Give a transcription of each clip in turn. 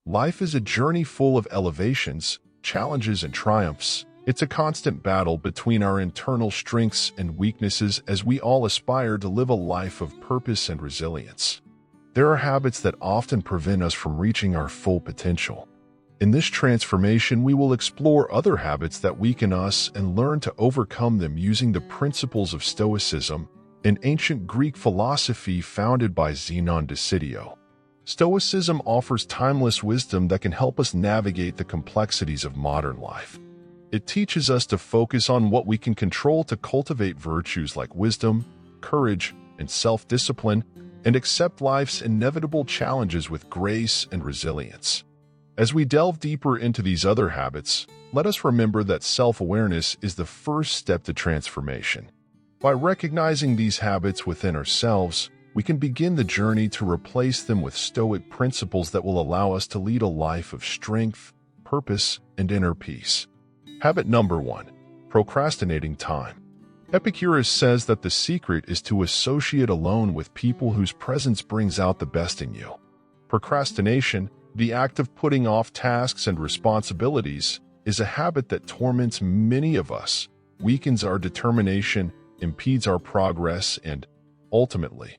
Life is a journey full of elevations, challenges, and triumphs. It's a constant battle between our internal strengths and weaknesses as we all aspire to live a life of purpose and resilience. There are habits that often prevent us from reaching our full potential. In this transformation, we will explore other habits that weaken us and learn to overcome them using the principles of Stoicism, an ancient Greek philosophy founded by Zenon de Sitio. Stoicism offers timeless wisdom that can help us navigate the complexities of modern life. It teaches us to focus on what we can control to cultivate virtues like wisdom, courage, and self-discipline, and accept life's inevitable challenges with grace and resilience. As we delve deeper into these other habits, let us remember that self-awareness is the first step to transformation. By recognizing these habits within ourselves, we can begin the journey to replace them with Stoic principles that will allow us to lead a life of strength, purpose, and inner peace. Habit number 1. Procrastinating time. Epicurus says that the secret is to associate alone with people whose presence brings out the best in you. Procrastination, the act of putting off tasks and responsibilities, is a habit that torments many of us, weakens our determination, impedes our progress, and, ultimately,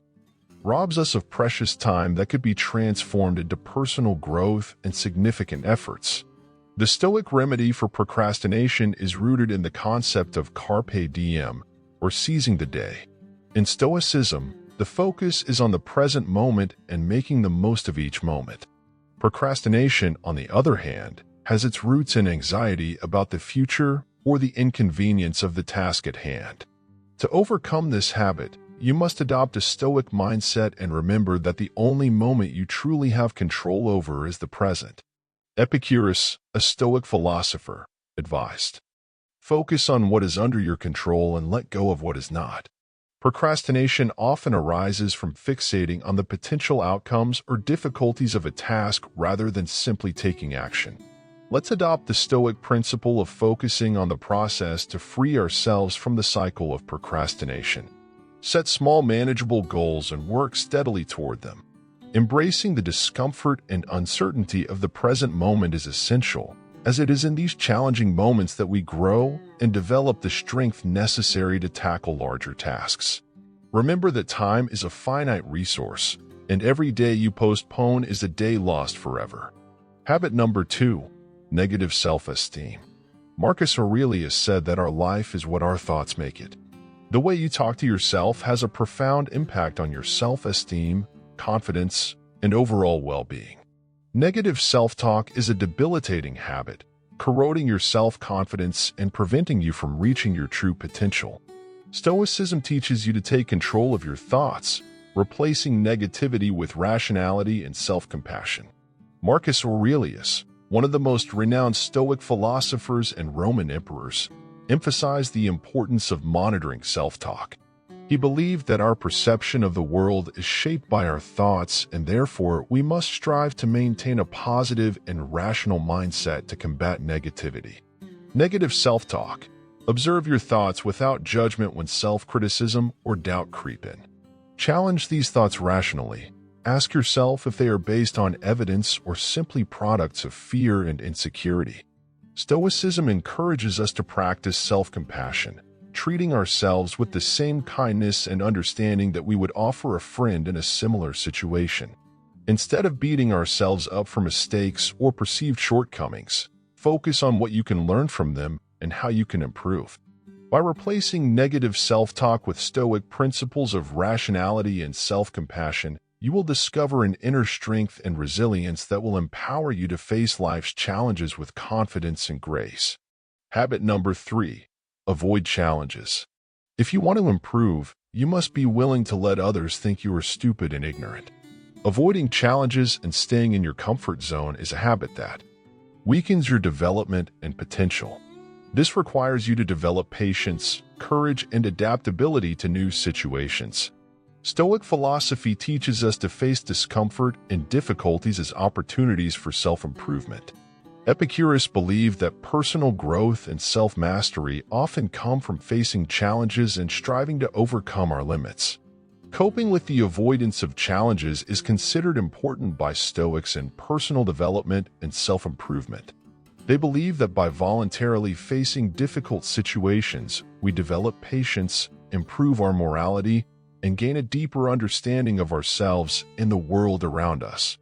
robs us of precious time that could be transformed into personal growth and significant efforts. The Stoic remedy for procrastination is rooted in the concept of carpe diem, or seizing the day. In Stoicism, the focus is on the present moment and making the most of each moment. Procrastination, on the other hand, has its roots in anxiety about the future or the inconvenience of the task at hand. To overcome this habit, you must adopt a Stoic mindset and remember that the only moment you truly have control over is the present. Epicurus, a Stoic philosopher, advised, "Focus on what is under your control and let go of what is not." Procrastination often arises from fixating on the potential outcomes or difficulties of a task rather than simply taking action. Let's adopt the Stoic principle of focusing on the process to free ourselves from the cycle of procrastination. Set small, manageable goals and work steadily toward them. Embracing the discomfort and uncertainty of the present moment is essential, as it is in these challenging moments that we grow and develop the strength necessary to tackle larger tasks. Remember that time is a finite resource, and every day you postpone is a day lost forever. Habit number 2. Negative self-esteem. Marcus Aurelius said that our life is what our thoughts make it. The way you talk to yourself has a profound impact on your self-esteem, confidence, and overall well-being. Negative self-talk is a debilitating habit, corroding your self-confidence and preventing you from reaching your true potential. Stoicism teaches you to take control of your thoughts, replacing negativity with rationality and self-compassion. Marcus Aurelius, one of the most renowned Stoic philosophers and Roman emperors, emphasized the importance of monitoring self-talk. He believed that our perception of the world is shaped by our thoughts, and therefore we must strive to maintain a positive and rational mindset to combat negativity. Negative self-talk. Observe your thoughts without judgment when self-criticism or doubt creep in. Challenge these thoughts rationally. Ask yourself if they are based on evidence or simply products of fear and insecurity. Stoicism encourages us to practice self-compassion, treating ourselves with the same kindness and understanding that we would offer a friend in a similar situation. Instead of beating ourselves up for mistakes or perceived shortcomings, focus on what you can learn from them and how you can improve. By replacing negative self-talk with Stoic principles of rationality and self-compassion, you will discover an inner strength and resilience that will empower you to face life's challenges with confidence and grace. Habit number 3. Avoid challenges. If you want to improve, you must be willing to let others think you are stupid and ignorant. Avoiding challenges and staying in your comfort zone is a habit that weakens your development and potential. This requires you to develop patience, courage, and adaptability to new situations. Stoic philosophy teaches us to face discomfort and difficulties as opportunities for self-improvement. Epicurus believed that personal growth and self-mastery often come from facing challenges and striving to overcome our limits. Coping with the avoidance of challenges is considered important by Stoics in personal development and self-improvement. They believe that by voluntarily facing difficult situations, we develop patience, improve our morality, and gain a deeper understanding of ourselves and the world around us.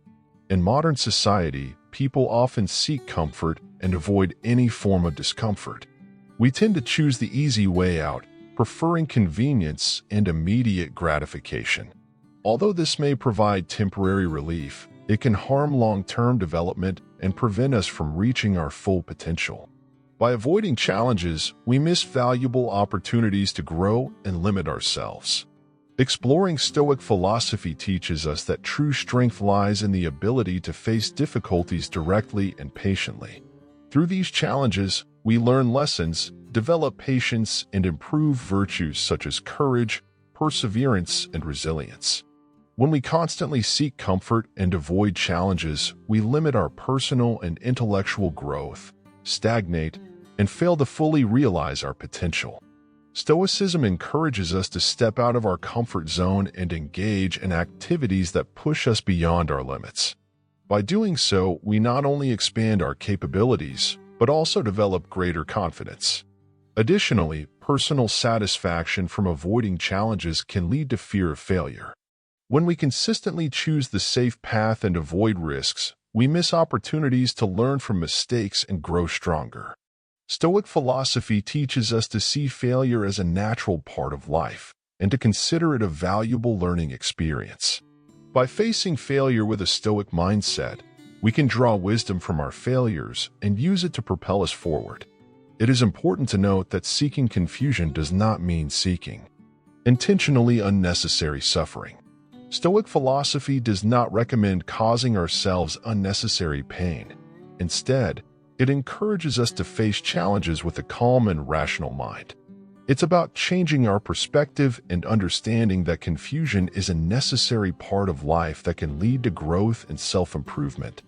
In modern society, people often seek comfort and avoid any form of discomfort. We tend to choose the easy way out, preferring convenience and immediate gratification. Although this may provide temporary relief, it can harm long-term development and prevent us from reaching our full potential. By avoiding challenges, we miss valuable opportunities to grow and limit ourselves. Exploring Stoic philosophy teaches us that true strength lies in the ability to face difficulties directly and patiently. Through these challenges, we learn lessons, develop patience, and improve virtues such as courage, perseverance, and resilience. When we constantly seek comfort and avoid challenges, we limit our personal and intellectual growth, stagnate, and fail to fully realize our potential. Stoicism encourages us to step out of our comfort zone and engage in activities that push us beyond our limits. By doing so, we not only expand our capabilities, but also develop greater confidence. Additionally, personal satisfaction from avoiding challenges can lead to fear of failure. When we consistently choose the safe path and avoid risks, we miss opportunities to learn from mistakes and grow stronger. Stoic philosophy teaches us to see failure as a natural part of life and to consider it a valuable learning experience. By facing failure with a Stoic mindset, we can draw wisdom from our failures and use it to propel us forward. It is important to note that seeking confusion does not mean seeking intentionally unnecessary suffering. Stoic philosophy does not recommend causing ourselves unnecessary pain. Instead, it encourages us to face challenges with a calm and rational mind. It's about changing our perspective and understanding that confusion is a necessary part of life that can lead to growth and self-improvement.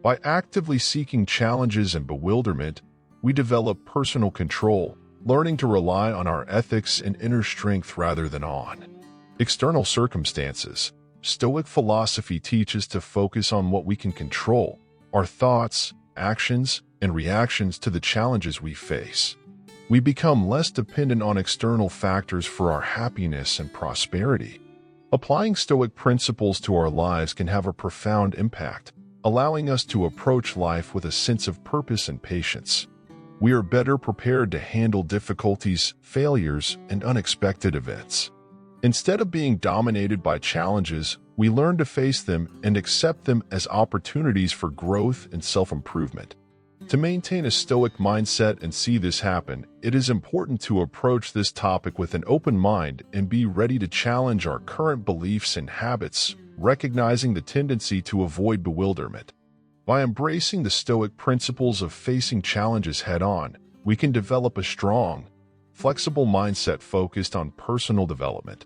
By actively seeking challenges and bewilderment, we develop personal control, learning to rely on our ethics and inner strength rather than on external circumstances. Stoic philosophy teaches to focus on what we can control, our thoughts, actions, and reactions to the challenges we face. We become less dependent on external factors for our happiness and prosperity. Applying Stoic principles to our lives can have a profound impact, allowing us to approach life with a sense of purpose and patience. We are better prepared to handle difficulties, failures, and unexpected events. Instead of being dominated by challenges, we learn to face them and accept them as opportunities for growth and self-improvement. To maintain a Stoic mindset and see this happen, it is important to approach this topic with an open mind and be ready to challenge our current beliefs and habits, recognizing the tendency to avoid bewilderment. By embracing the Stoic principles of facing challenges head-on, we can develop a strong, flexible mindset focused on personal development.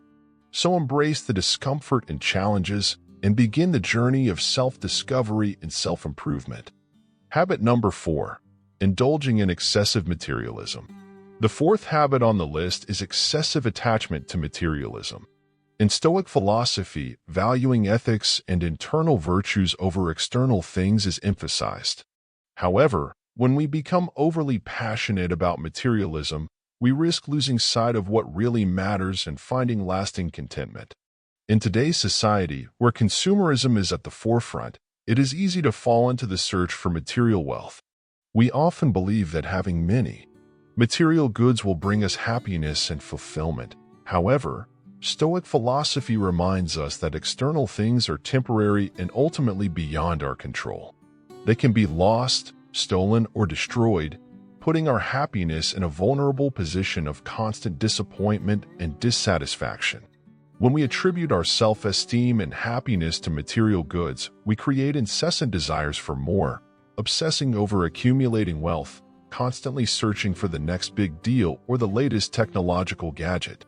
So embrace the discomfort and challenges and begin the journey of self-discovery and self-improvement. Habit number 4. Indulging in excessive materialism. The fourth habit on the list is excessive attachment to materialism. In Stoic philosophy, valuing ethics and internal virtues over external things is emphasized. However, when we become overly passionate about materialism, we risk losing sight of what really matters and finding lasting contentment. In today's society, where consumerism is at the forefront, it is easy to fall into the search for material wealth. We often believe that having many material goods will bring us happiness and fulfillment. However, Stoic philosophy reminds us that external things are temporary and ultimately beyond our control. They can be lost, stolen, or destroyed, putting our happiness in a vulnerable position of constant disappointment and dissatisfaction. When we attribute our self-esteem and happiness to material goods, we create incessant desires for more, obsessing over accumulating wealth, constantly searching for the next big deal or the latest technological gadget.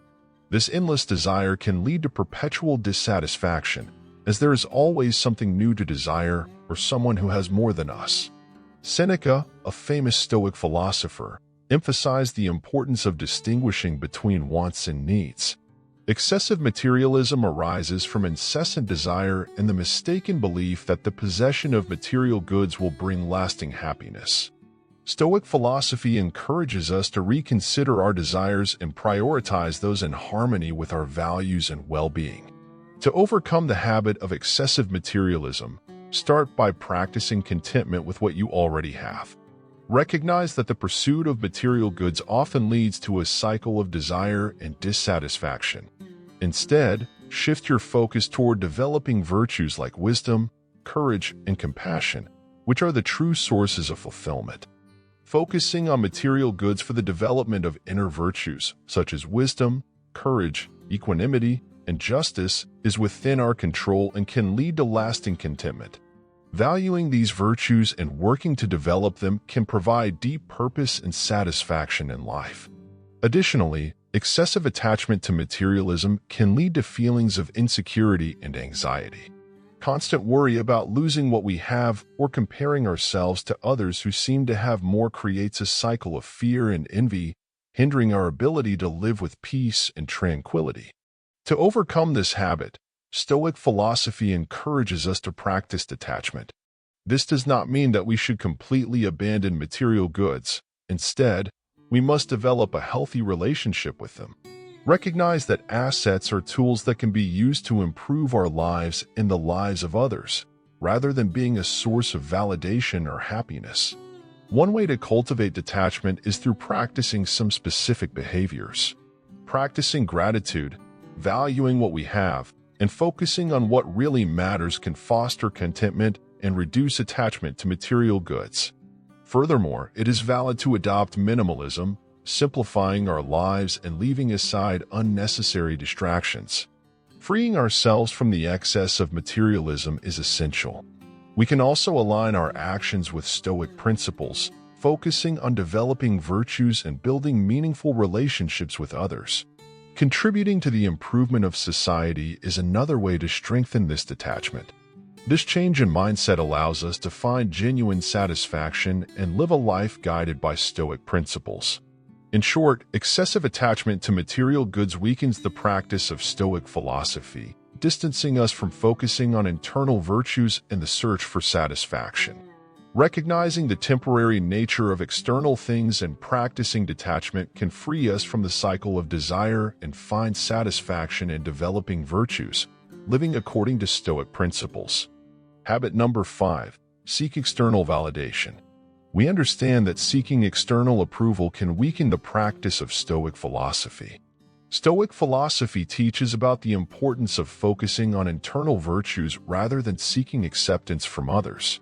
This endless desire can lead to perpetual dissatisfaction, as there is always something new to desire or someone who has more than us. Seneca, a famous Stoic philosopher, emphasized the importance of distinguishing between wants and needs. Excessive materialism arises from incessant desire and the mistaken belief that the possession of material goods will bring lasting happiness. Stoic philosophy encourages us to reconsider our desires and prioritize those in harmony with our values and well-being. To overcome the habit of excessive materialism, start by practicing contentment with what you already have. Recognize that the pursuit of material goods often leads to a cycle of desire and dissatisfaction. Instead, shift your focus toward developing virtues like wisdom, courage, and compassion, which are the true sources of fulfillment. Focusing on material goods for the development of inner virtues, such as wisdom, courage, equanimity, and justice, is within our control and can lead to lasting contentment. Valuing these virtues and working to develop them can provide deep purpose and satisfaction in life. Additionally, excessive attachment to materialism can lead to feelings of insecurity and anxiety. Constant worry about losing what we have or comparing ourselves to others who seem to have more creates a cycle of fear and envy, hindering our ability to live with peace and tranquility. To overcome this habit, Stoic philosophy encourages us to practice detachment. This does not mean that we should completely abandon material goods. Instead, we must develop a healthy relationship with them. Recognize that assets are tools that can be used to improve our lives and the lives of others, rather than being a source of validation or happiness. One way to cultivate detachment is through practicing some specific behaviors. Practicing gratitude, valuing what we have, and focusing on what really matters can foster contentment and reduce attachment to material goods. Furthermore, it is valid to adopt minimalism, simplifying our lives and leaving aside unnecessary distractions. Freeing ourselves from the excess of materialism is essential. We can also align our actions with Stoic principles, focusing on developing virtues and building meaningful relationships with others. Contributing to the improvement of society is another way to strengthen this detachment. This change in mindset allows us to find genuine satisfaction and live a life guided by Stoic principles. In short, excessive attachment to material goods weakens the practice of Stoic philosophy, distancing us from focusing on internal virtues and the search for satisfaction. Recognizing the temporary nature of external things and practicing detachment can free us from the cycle of desire and find satisfaction in developing virtues, living according to Stoic principles. Habit number 5. Seek external validation. We understand that seeking external approval can weaken the practice of Stoic philosophy. Stoic philosophy teaches about the importance of focusing on internal virtues rather than seeking acceptance from others.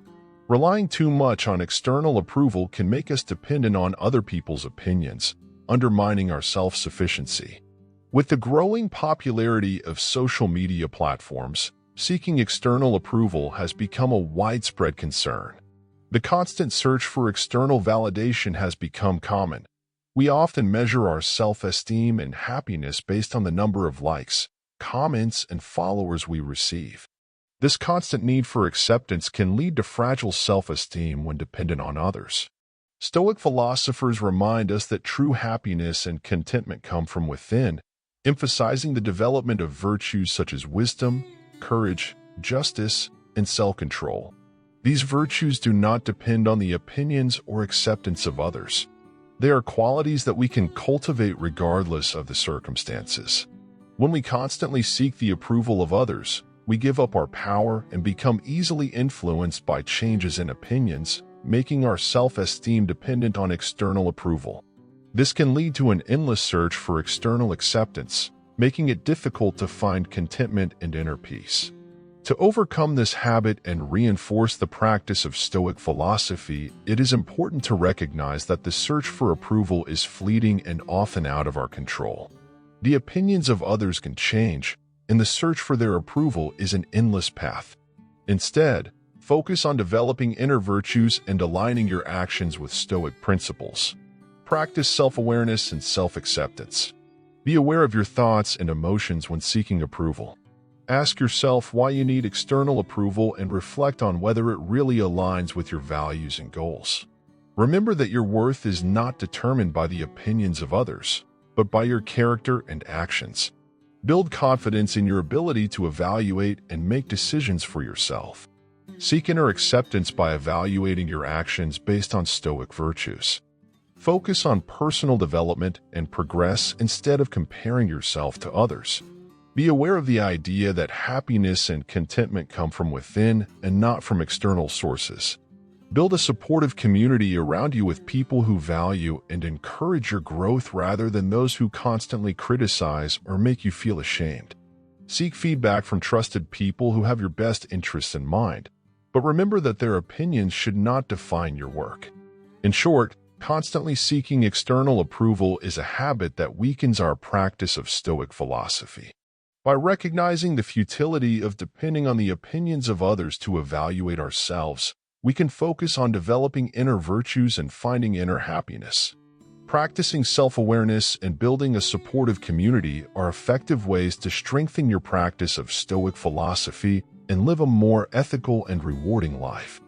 Relying too much on external approval can make us dependent on other people's opinions, undermining our self-sufficiency. With the growing popularity of social media platforms, seeking external approval has become a widespread concern. The constant search for external validation has become common. We often measure our self-esteem and happiness based on the number of likes, comments, and followers we receive. This constant need for acceptance can lead to fragile self-esteem when dependent on others. Stoic philosophers remind us that true happiness and contentment come from within, emphasizing the development of virtues such as wisdom, courage, justice, and self-control. These virtues do not depend on the opinions or acceptance of others. They are qualities that we can cultivate regardless of the circumstances. When we constantly seek the approval of others, we give up our power and become easily influenced by changes in opinions, making our self-esteem dependent on external approval. This can lead to an endless search for external acceptance, making it difficult to find contentment and inner peace. To overcome this habit and reinforce the practice of Stoic philosophy, it is important to recognize that the search for approval is fleeting and often out of our control. The opinions of others can change, and the search for their approval is an endless path. Instead, focus on developing inner virtues and aligning your actions with Stoic principles. Practice self-awareness and self-acceptance. Be aware of your thoughts and emotions when seeking approval. Ask yourself why you need external approval and reflect on whether it really aligns with your values and goals. Remember that your worth is not determined by the opinions of others, but by your character and actions. Build confidence in your ability to evaluate and make decisions for yourself. Seek inner acceptance by evaluating your actions based on Stoic virtues. Focus on personal development and progress instead of comparing yourself to others. Be aware of the idea that happiness and contentment come from within and not from external sources. Build a supportive community around you with people who value and encourage your growth rather than those who constantly criticize or make you feel ashamed. Seek feedback from trusted people who have your best interests in mind, but remember that their opinions should not define your work. In short, constantly seeking external approval is a habit that weakens our practice of Stoic philosophy. By recognizing the futility of depending on the opinions of others to evaluate ourselves, we can focus on developing inner virtues and finding inner happiness. Practicing self-awareness and building a supportive community are effective ways to strengthen your practice of Stoic philosophy and live a more ethical and rewarding life.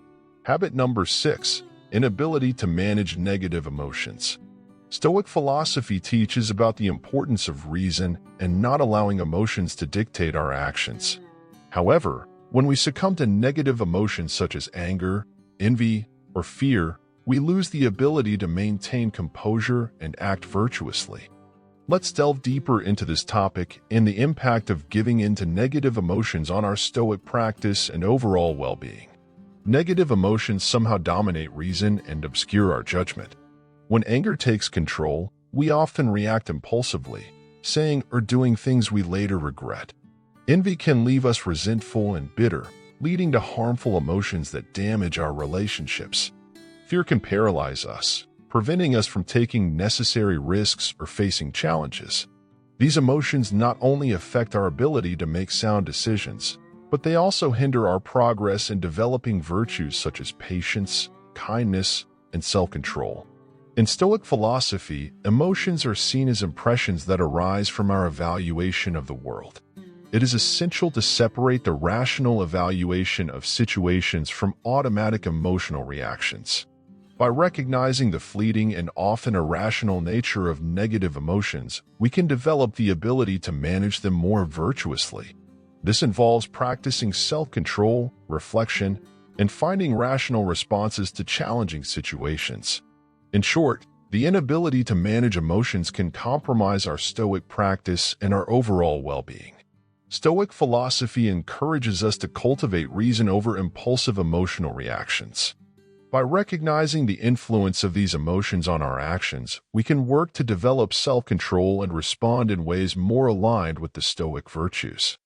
Habit number 6, inability to manage negative emotions. Stoic philosophy teaches about the importance of reason and not allowing emotions to dictate our actions. However, when we succumb to negative emotions such as anger, envy, or fear, we lose the ability to maintain composure and act virtuously. Let's delve deeper into this topic and the impact of giving in to negative emotions on our Stoic practice and overall well-being. Negative emotions somehow dominate reason and obscure our judgment. When anger takes control, we often react impulsively, saying or doing things we later regret. Envy can leave us resentful and bitter, leading to harmful emotions that damage our relationships. Fear can paralyze us, preventing us from taking necessary risks or facing challenges. These emotions not only affect our ability to make sound decisions, but they also hinder our progress in developing virtues such as patience, kindness, and self-control. In Stoic philosophy, emotions are seen as impressions that arise from our evaluation of the world. It is essential to separate the rational evaluation of situations from automatic emotional reactions. By recognizing the fleeting and often irrational nature of negative emotions, we can develop the ability to manage them more virtuously. This involves practicing self-control, reflection, and finding rational responses to challenging situations. In short, the inability to manage emotions can compromise our Stoic practice and our overall well-being. Stoic philosophy encourages us to cultivate reason over impulsive emotional reactions. By recognizing the influence of these emotions on our actions, we can work to develop self-control and respond in ways more aligned with the Stoic virtues.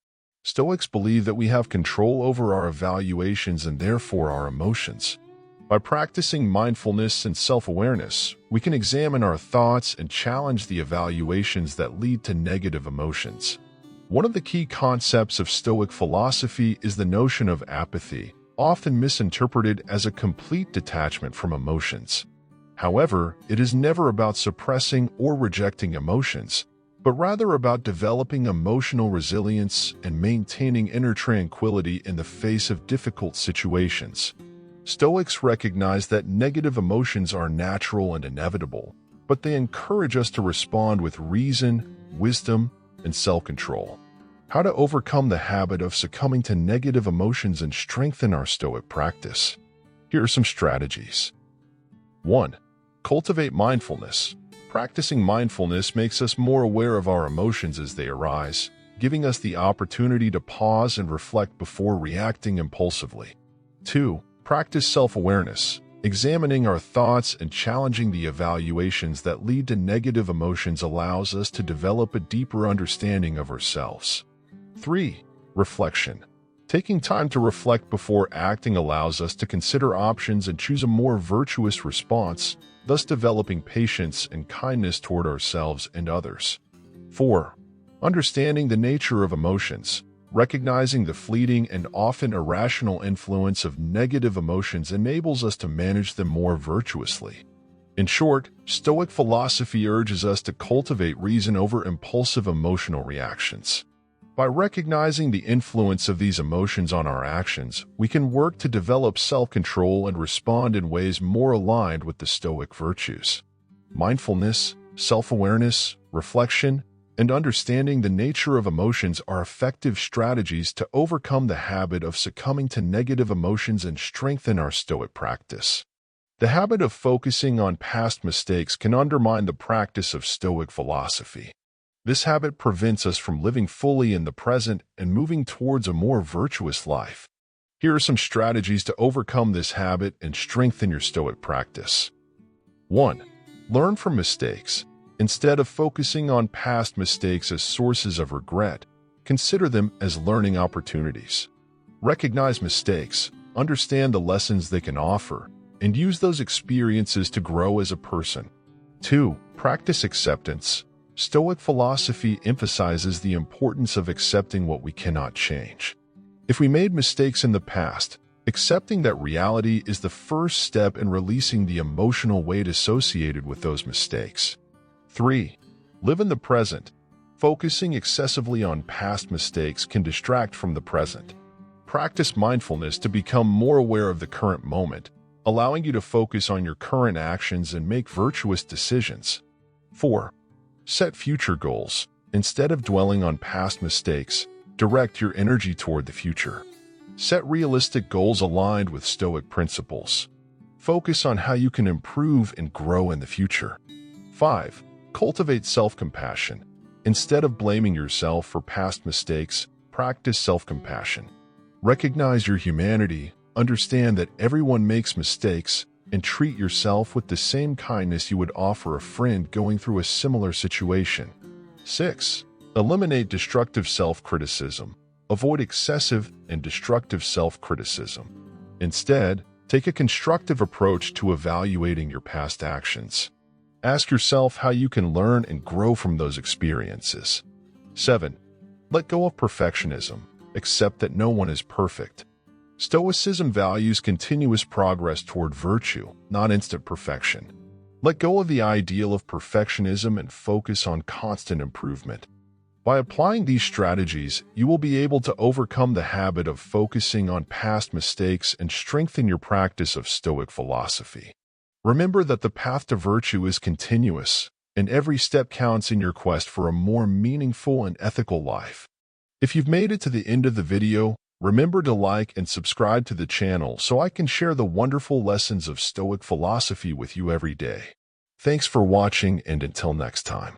Stoics believe that we have control over our evaluations and therefore our emotions. By practicing mindfulness and self-awareness, we can examine our thoughts and challenge the evaluations that lead to negative emotions. One of the key concepts of Stoic philosophy is the notion of apathy, often misinterpreted as a complete detachment from emotions. However, it is never about suppressing or rejecting emotions, but rather about developing emotional resilience and maintaining inner tranquility in the face of difficult situations. Stoics recognize that negative emotions are natural and inevitable, but they encourage us to respond with reason, wisdom, and self-control. How to overcome the habit of succumbing to negative emotions and strengthen our Stoic practice. Here are some strategies. 1. Cultivate mindfulness. Practicing mindfulness makes us more aware of our emotions as they arise, giving us the opportunity to pause and reflect before reacting impulsively. 2. Practice self-awareness, examining our thoughts and challenging the evaluations that lead to negative emotions allows us to develop a deeper understanding of ourselves. 3. Reflection. Taking time to reflect before acting allows us to consider options and choose a more virtuous response, thus developing patience and kindness toward ourselves and others. 4. Understanding the nature of emotions. Recognizing the fleeting and often irrational influence of negative emotions enables us to manage them more virtuously. In short, Stoic philosophy urges us to cultivate reason over impulsive emotional reactions. By recognizing the influence of these emotions on our actions, we can work to develop self-control and respond in ways more aligned with the Stoic virtues. Mindfulness, self-awareness, reflection, and understanding the nature of emotions are effective strategies to overcome the habit of succumbing to negative emotions and strengthen our Stoic practice. The habit of focusing on past mistakes can undermine the practice of Stoic philosophy. This habit prevents us from living fully in the present and moving towards a more virtuous life. Here are some strategies to overcome this habit and strengthen your Stoic practice. 1. Learn from mistakes. Instead of focusing on past mistakes as sources of regret, consider them as learning opportunities. Recognize mistakes, understand the lessons they can offer, and use those experiences to grow as a person. 2. Practice acceptance. Stoic philosophy emphasizes the importance of accepting what we cannot change. If we made mistakes in the past, accepting that reality is the first step in releasing the emotional weight associated with those mistakes. 3. Live in the present. Focusing excessively on past mistakes can distract from the present. Practice mindfulness to become more aware of the current moment, allowing you to focus on your current actions and make virtuous decisions. 4. Set future goals. Instead of dwelling on past mistakes, direct your energy toward the future. Set realistic goals aligned with Stoic principles. Focus on how you can improve and grow in the future. 5. Cultivate self-compassion. Instead of blaming yourself for past mistakes, practice self-compassion. Recognize your humanity, understand that everyone makes mistakes, and treat yourself with the same kindness you would offer a friend going through a similar situation. 6. Eliminate destructive self-criticism. Avoid excessive and destructive self-criticism. Instead, take a constructive approach to evaluating your past actions. Ask yourself how you can learn and grow from those experiences. 7. Let go of perfectionism. Accept that no one is perfect. Stoicism values continuous progress toward virtue, not instant perfection. Let go of the ideal of perfectionism and focus on constant improvement. By applying these strategies, you will be able to overcome the habit of focusing on past mistakes and strengthen your practice of Stoic philosophy. Remember that the path to virtue is continuous, and every step counts in your quest for a more meaningful and ethical life. If you've made it to the end of the video, remember to like and subscribe to the channel so I can share the wonderful lessons of Stoic philosophy with you every day. Thanks for watching, and until next time.